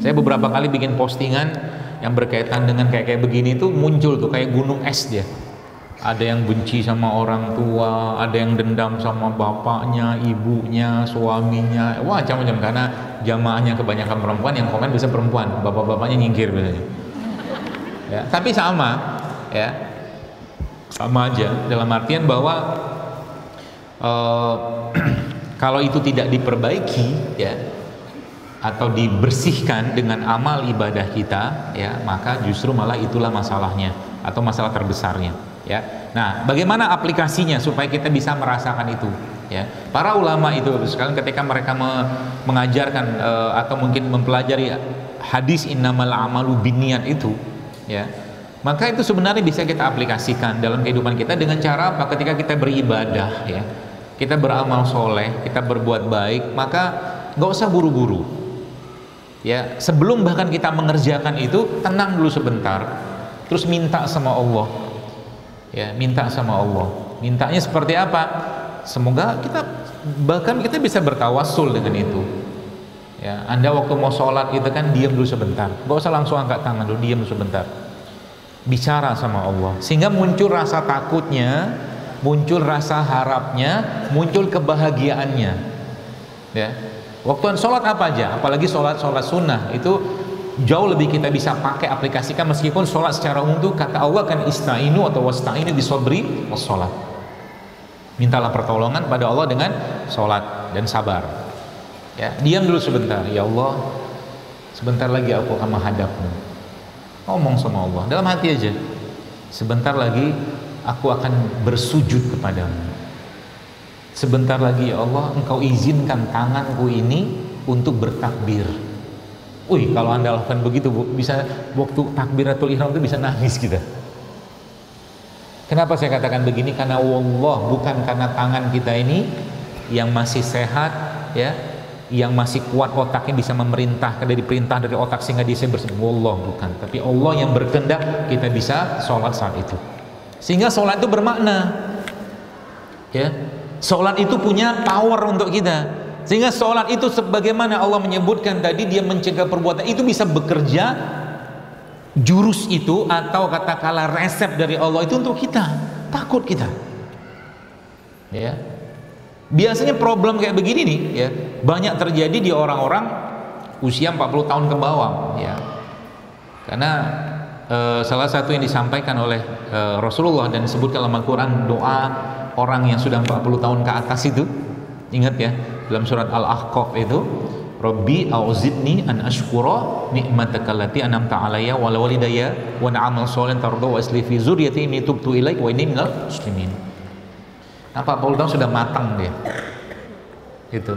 Saya beberapa kali bikin postingan yang berkaitan dengan kayak begini tuh muncul tuh kayak gunung es dia. Ada yang benci sama orang tua, ada yang dendam sama bapaknya, ibunya, suaminya, wah macam-macam, karena jamaahnya kebanyakan perempuan, yang komen bisa perempuan, bapak-bapaknya nyingkir biasanya. Ya, tapi sama, ya, sama aja dalam artian bahwa kalau itu tidak diperbaiki, ya, atau dibersihkan dengan amal ibadah kita, ya, maka justru malah itulah masalahnya atau masalah terbesarnya. Ya, nah, bagaimana aplikasinya supaya kita bisa merasakan itu? Ya, para ulama itu sekalian ketika mereka mengajarkan atau mungkin mempelajari hadis innamal a'malu binniyat itu, ya, maka itu sebenarnya bisa kita aplikasikan dalam kehidupan kita dengan cara apa? Ketika kita beribadah, ya, kita beramal soleh, kita berbuat baik, maka nggak usah buru-buru. Ya, sebelum bahkan kita mengerjakan itu, tenang dulu sebentar, terus minta sama Allah. Ya, minta sama Allah. Mintanya seperti apa? Semoga kita bisa bertawassul dengan itu. Ya, Anda waktu mau sholat itu kan diam dulu sebentar, nggak usah langsung angkat tangan dulu, diam dulu sebentar, bicara sama Allah, sehingga muncul rasa takutnya, muncul rasa harapnya, muncul kebahagiaannya. Ya, waktu sholat apa aja, apalagi sholat sunnah itu jauh lebih kita bisa pakai aplikasikan, meskipun sholat secara umum itu kata Allah kan ista'inu atau wasta'inu bisobri wassalat, mintalah pertolongan pada Allah dengan sholat dan sabar. Ya, diam dulu sebentar, ya Allah, sebentar lagi aku akan menghadapmu. Ngomong sama Allah dalam hati aja, sebentar lagi aku akan bersujud kepadamu. Sebentar lagi ya Allah, engkau izinkan tanganku ini untuk bertakbir. Wih, kalau Anda lakukan begitu, Bu, bisa waktu takbiratul ihram itu bisa nangis kita. Kenapa saya katakan begini? Karena wallah, bukan karena tangan kita ini yang masih sehat, ya, yang masih kuat otaknya bisa memerintah dari perintah dari otak sehingga dia bersih. Wallah, bukan. Tapi Allah yang berkehendak kita bisa sholat saat itu. Sehingga sholat itu bermakna. Ya, sholat itu punya power untuk kita. Sehingga sholat itu sebagaimana Allah menyebutkan tadi, dia mencegah perbuatan itu bisa bekerja, jurus itu atau katakanlah resep dari Allah itu untuk kita, takut kita. Ya, biasanya problem kayak begini nih, ya, banyak terjadi di orang-orang usia 40 tahun ke bawah, ya, karena salah satu yang disampaikan oleh Rasulullah dan disebutkan dalam Al-Quran, doa orang yang sudah 40 tahun ke atas itu, ingat ya, dalam surat Al-Ahqaf itu, Rabbi a'uzidni an ashkura ni'mataka allati an'amta 'alayya wa 'ala walidayya wa na'amal sholihan tarda wa asli fi dzurriyyati inni tubtu ilaik wa inni minal muslimin. Nah, 40 tahun sudah matang dia. Gitu.